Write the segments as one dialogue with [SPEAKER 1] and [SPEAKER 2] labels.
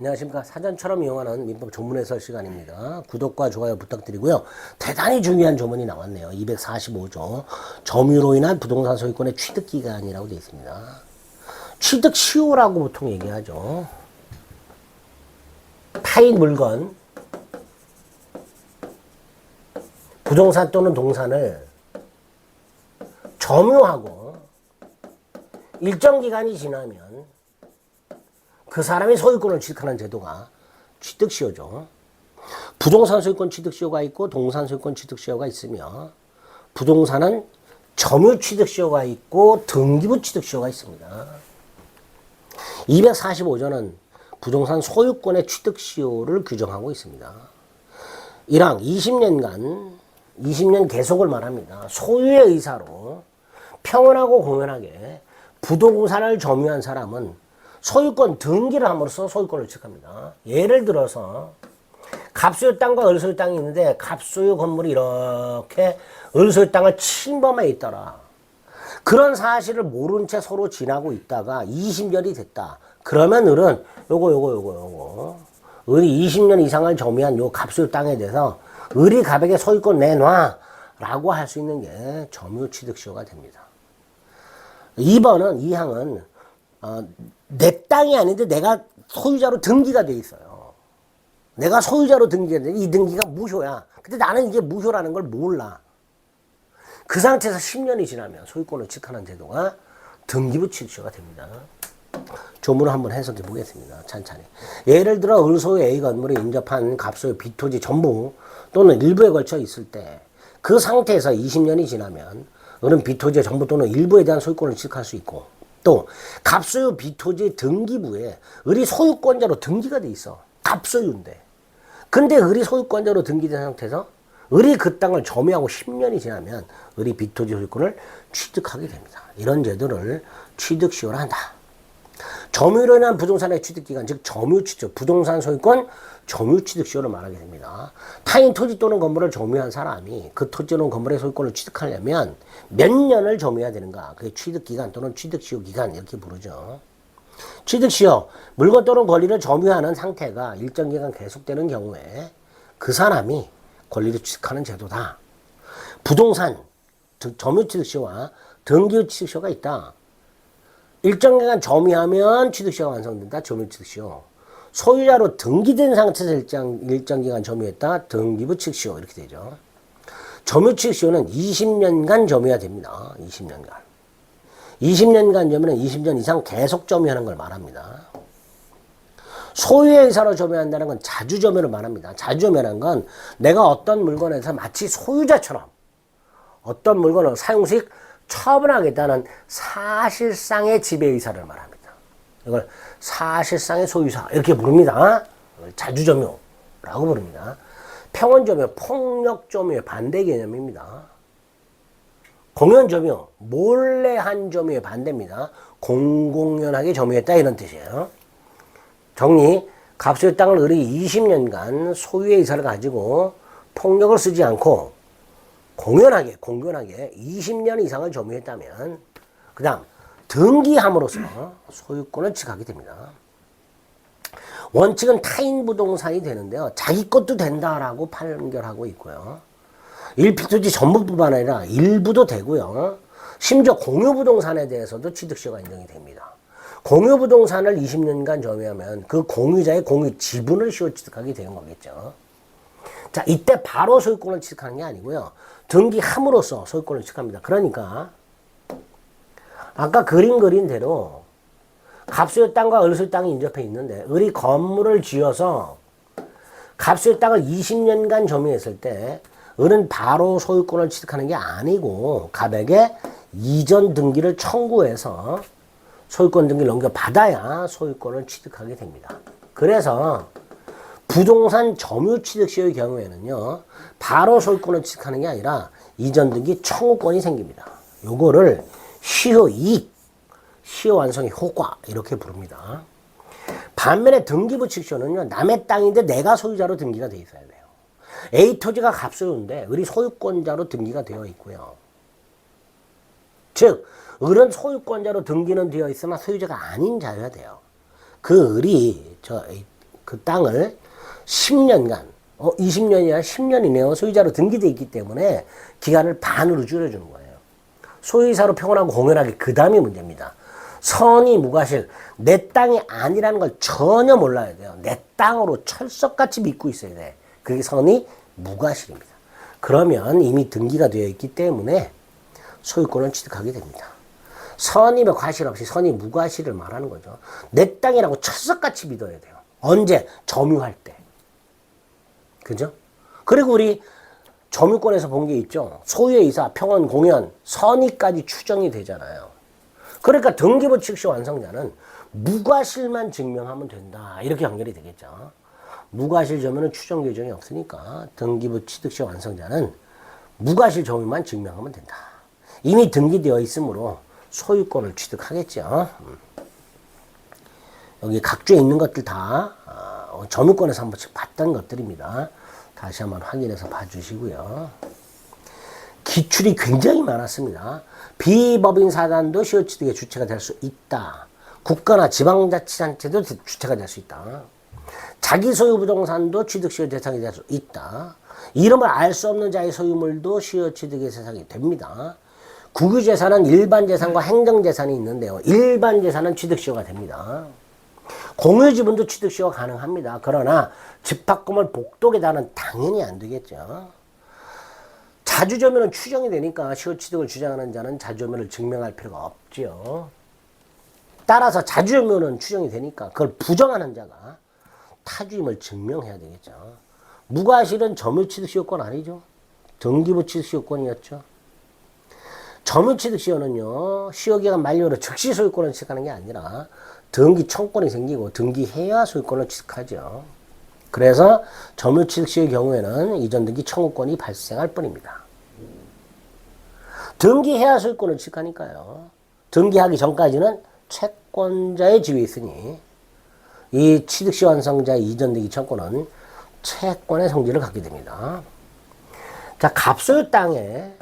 [SPEAKER 1] 안녕하십니까. 사전처럼 이용하는 민법 조문 해설 시간입니다. 구독과 좋아요 부탁드리고요. 대단히 중요한 조문이 나왔네요. 245조. 점유로 인한 부동산 소유권의 취득기간이라고 되어 있습니다. 취득시효라고 보통 얘기하죠. 타인 물건, 부동산 또는 동산을 점유하고 일정 기간이 지나면 그 사람이 소유권을 취득하는 제도가 취득시효죠. 부동산 소유권 취득시효가 있고 동산 소유권 취득시효가 있으며 부동산은 점유 취득시효가 있고 등기부 취득시효가 있습니다. 245조는 부동산 소유권의 취득시효를 규정하고 있습니다. 1항 20년 계속을 말합니다. 소유의 의사로 평온하고 공연하게 부동산을 점유한 사람은 소유권 등기를 함으로써 소유권을 취득합니다. 예를 들어서 갑소유 땅과 을소유 땅이 있는데 갑소유 건물이 이렇게 을소유 땅을 침범해 있더라. 그런 사실을 모른 채 서로 지나고 있다가 20년이 됐다. 그러면 을은 요거 을이 20년 이상을 점유한 요 갑소유 땅에 대해서 을이 갑에게 소유권 내놔 라고 할 수 있는 게 점유 취득시효가 됩니다. 2번은 이 항은 내 땅이 아닌데 내가 소유자로 등기가 돼 있어요. 내가 소유자로 등기가 돼. 이 등기가 무효야. 근데 나는 이게 무효라는 걸 몰라. 그 상태에서 10년이 지나면 소유권을 취득하는 제도가 등기부 취득시효가 됩니다. 조문을 한번 해석해 보겠습니다. 찬찬히. 예를 들어 을소유 A 건물에 인접한 갑소유 B 토지 전부 또는 일부에 걸쳐 있을 때 그 상태에서 20년이 지나면 을은 B 토지의 전부 또는 일부에 대한 소유권을 취득할 수 있고 또 갑소유 B토지 등기부에 을이 소유권자로 등기가 돼 있어. 갑소유인데. 근데 을이 소유권자로 등기된 상태에서 을이 그 땅을 점유하고 10년이 지나면 을이 B토지 소유권을 취득하게 됩니다. 이런 제도를 취득시효라 한다. 점유로 인한 부동산의 취득기간, 즉 점유취득, 부동산 소유권 점유취득시효를 말하게 됩니다. 타인 토지 또는 건물을 점유한 사람이 그 토지 또는 건물의 소유권을 취득하려면 몇 년을 점유해야 되는가? 그게 취득기간 또는 취득시효기간 이렇게 부르죠. 취득시효, 물건 또는 권리를 점유하는 상태가 일정 기간 계속되는 경우에 그 사람이 권리를 취득하는 제도다. 부동산, 즉 점유취득시효와 등기부취득시효가 있다. 일정 기간 점유하면 취득시효가 완성된다. 점유취득시효. 소유자로 등기된 상태에서 일정 기간 점유했다. 등기부 취득시효 이렇게 되죠. 점유취득시효는 20년간 점유해야 됩니다. 20년간. 20년간 점유는 20년 이상 계속 점유하는 걸 말합니다. 소유의 의사로 점유한다는 건 자주점유를 말합니다. 자주점유라는 건 내가 어떤 물건에서 마치 소유자처럼 어떤 물건을 사용식 처분하겠다는 사실상의 지배의사를 말합니다. 이걸 사실상의 소유사 이렇게 부릅니다. 자주점유라고 부릅니다. 평온점유, 폭력점유의 반대 개념입니다. 공연점유, 몰래한 점유의 반대입니다. 공공연하게 점유했다 이런 뜻이에요. 정리, 갑소유 땅을 을이 20년간 소유의 의사를 가지고 폭력을 쓰지 않고 공연하게 20년 이상을 점유했다면 그 다음 등기함으로써 소유권을 취득하게 됩니다. 원칙은 타인 부동산이 되는데요. 자기 것도 된다라고 판결하고 있고요. 일필토지 전부뿐만 아니라 일부도 되고요. 심지어 공유부동산에 대해서도 취득시효가 인정이 됩니다. 공유부동산을 20년간 점유하면 그 공유자의 공유 지분을 시효 취득하게 되는 거겠죠. 자, 이때 바로 소유권을 취득하는 게 아니고요. 등기함으로써 소유권을 취득합니다. 그러니까 아까 그린 대로 갑소유 땅과 을소유 땅이 인접해 있는데 을이 건물을 지어서 갑소유 땅을 20년간 점유했을 때 을은 바로 소유권을 취득하는 게 아니고 갑에게 이전 등기를 청구해서 소유권 등기를 넘겨받아야 소유권을 취득하게 됩니다. 그래서 부동산 점유 취득시효의 경우에는요, 바로 소유권을 취득하는 게 아니라 이전 등기 청구권이 생깁니다. 요거를 시효 이익, 시효 완성의 효과 이렇게 부릅니다. 반면에 등기부 취득시효는요, 남의 땅인데 내가 소유자로 등기가 돼 있어야 돼요. A 토지가 갑소유인데 을이 소유권자로 등기가 되어 있고요. 즉 을은 소유권자로 등기는 되어 있으나 소유자가 아닌 자여야 돼요. 그 을이 그 땅을 10년간 20년이나 10년이네요. 소유자로 등기되어 있기 때문에 기간을 반으로 줄여주는 거예요. 소유이사로 평온하고 공연하기 그 다음이 문제입니다. 선의 무과실, 내 땅이 아니라는 걸 전혀 몰라야 돼요. 내 땅으로 철석같이 믿고 있어야 돼. 그게 선의 무과실입니다. 그러면 이미 등기가 되어 있기 때문에 소유권을 취득하게 됩니다. 선의며 과실 없이 선의 무과실을 말하는 거죠. 내 땅이라고 철석같이 믿어야 돼요. 언제? 점유할 때. 그죠? 그리고 우리 점유권에서 본 게 있죠. 소유의 이사, 평원, 공연, 선의까지 추정이 되잖아요. 그러니까 등기부 취득시 완성자는 무과실만 증명하면 된다. 이렇게 연결이 되겠죠. 무과실 점유는 추정 규정이 없으니까 등기부 취득시 완성자는 무과실 점유만 증명하면 된다. 이미 등기되어 있으므로 소유권을 취득하겠죠. 여기 각주에 있는 것들 다 점유권에서 한 번씩 봤던 것들입니다. 다시 한번 확인해서 봐주시고요. 기출이 굉장히 많았습니다. 비법인 사단도 시효취득의 주체가 될 수 있다. 국가나 지방자치단체도 주체가 될 수 있다. 자기 소유 부동산도 취득시효 대상이 될 수 있다. 이름을 알 수 없는 자의 소유물도 시효취득의 대상이 됩니다. 국유재산은 일반재산과 행정재산이 있는데요. 일반재산은 취득시효가 됩니다. 공유지분도 취득시효가 가능합니다. 그러나 집합금을 복독에다는 당연히 안 되겠죠. 자주점유는 추정이 되니까 시효취득을 주장하는 자는 자주점유를 증명할 필요가 없죠. 따라서 자주점유는 추정이 되니까 그걸 부정하는 자가 타주임을 증명해야 되겠죠. 무과실은 점유취득시효권 아니죠. 등기부 취득시효권이었죠. 점유취득시효는요. 시효기간 만료로 즉시 소유권을 취득하는 게 아니라 등기 청권이 생기고 등기해야 소유권을 취득하죠. 그래서 점유취득시의 경우에는 이전 등기 청구권이 발생할 뿐입니다. 등기해야 소유권을 취득하니까요. 등기하기 전까지는 채권자의 지위에 있으니 이 취득시 완성자의 이전 등기 청구는 채권의 성질을 갖게 됩니다. 자, 갑소유 땅에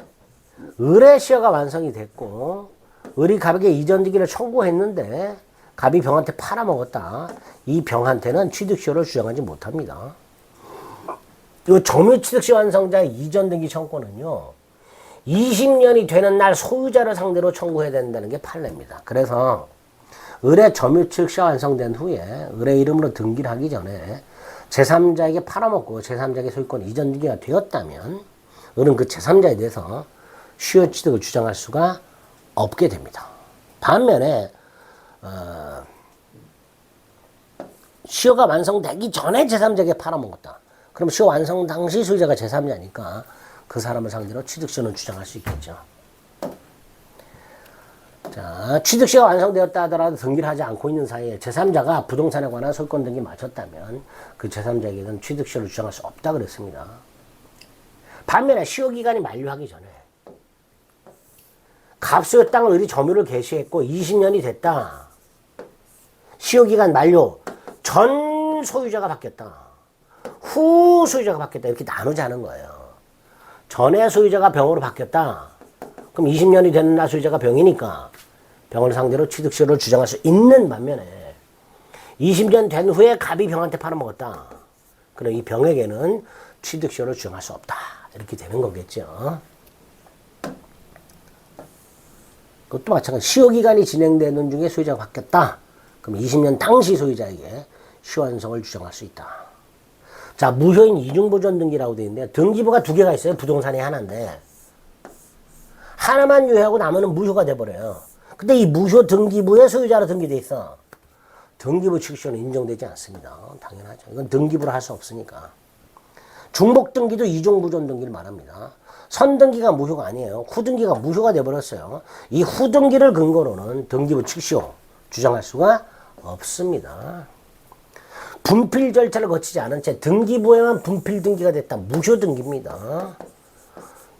[SPEAKER 1] 의뢰시효가 완성이 됐고 을이 갑에게 이전 등기를 청구했는데 갑이 병한테 팔아먹었다. 이 병한테는 취득시효를 주장하지 못합니다. 이 점유취득시 완성자의 이전 등기 청구는요. 20년이 되는 날 소유자를 상대로 청구해야 된다는 게 판례입니다. 그래서 을의 점유취득시 완성된 후에 을의 이름으로 등기를 하기 전에 제3자에게 팔아먹고 제3자에게 소유권 이전 등기가 되었다면 을은 그 제3자에 대해서 시효취득을 주장할 수가 없게 됩니다. 반면에 시효가 완성되기 전에 제3자에게 팔아먹었다. 그럼 시효 완성 당시 소유자가 제3자니까 그 사람을 상대로 취득시효는 주장할 수 있겠죠. 자, 취득시효가 완성되었다 하더라도 등기를 하지 않고 있는 사이에 제3자가 부동산에 관한 소유권 등기 마쳤다면 그 제3자에게는 취득시효를 주장할 수 없다 그랬습니다. 반면에 시효기간이 만료하기 전에 갑소유 땅을 을이 점유를 개시했고 20년이 됐다. 시효기간 만료 전 소유자가 바뀌었다. 후 소유자가 바뀌었다. 이렇게 나누자는 거예요. 전에 소유자가 병으로 바뀌었다. 그럼 20년이 되는 날 소유자가 병이니까 병을 상대로 취득시효를 주장할 수 있는 반면에 20년 된 후에 갑이 병한테 팔아먹었다. 그럼 이 병에게는 취득시효를 주장할 수 없다. 이렇게 되는 거겠죠. 그것도 마찬가지. 시효기간이 진행되는 중에 소유자가 바뀌었다. 그럼 20년 당시 소유자에게 시효완성을 주장할 수 있다. 자, 무효인 이중보존 등기라고 되어 있는데 등기부가 두 개가 있어요. 부동산이 하나인데 하나만 유효하고 나머지는 무효가 돼버려요. 근데 이 무효 등기부에 소유자로 등기돼 있어. 등기부 취득시효는 인정되지 않습니다. 당연하죠. 이건 등기부로 할 수 없으니까. 중복 등기도 이중보존 등기를 말합니다. 선등기가 무효가 아니에요. 후등기가 무효가 돼버렸어요. 이 후등기를 근거로는 등기부 취득시효 주장할 수가 없습니다. 분필 절차를 거치지 않은 채 등기부에만 분필 등기가 됐다. 무효 등기입니다.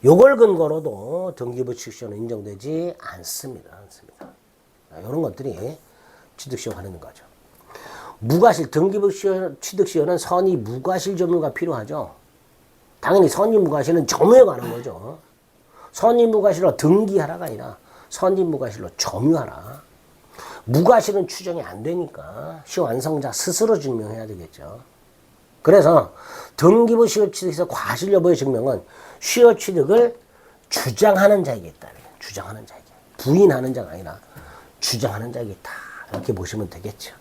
[SPEAKER 1] 요걸 근거로도 등기부 취득시효는 인정되지 않습니다. 이런 것들이 취득시효가 되는 거죠. 무과실, 등기부 취득시효는 선의 무과실 점유가 필요하죠. 당연히 선의 무과실은 점유에 관한 거죠. 선의 무과실로 등기하라가 아니라 선의 무과실로 점유하라. 무과실은 추정이 안 되니까 시완성자 스스로 증명해야 되겠죠. 그래서 등기부 시효취득에서 과실 여부의 증명은 시효취득을 주장하는 자에게 있다. 주장하는 자에게. 부인하는 자가 아니라 주장하는 자에게 있다. 이렇게 보시면 되겠죠.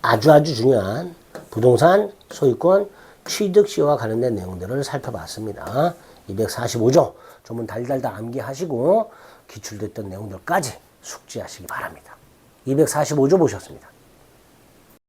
[SPEAKER 1] 아주 중요한 부동산 소유권 취득 시효와 관련된 내용들을 살펴봤습니다. 245조 조문 달달달 암기하시고 기출됐던 내용들까지 숙지하시기 바랍니다. 245조 보셨습니다.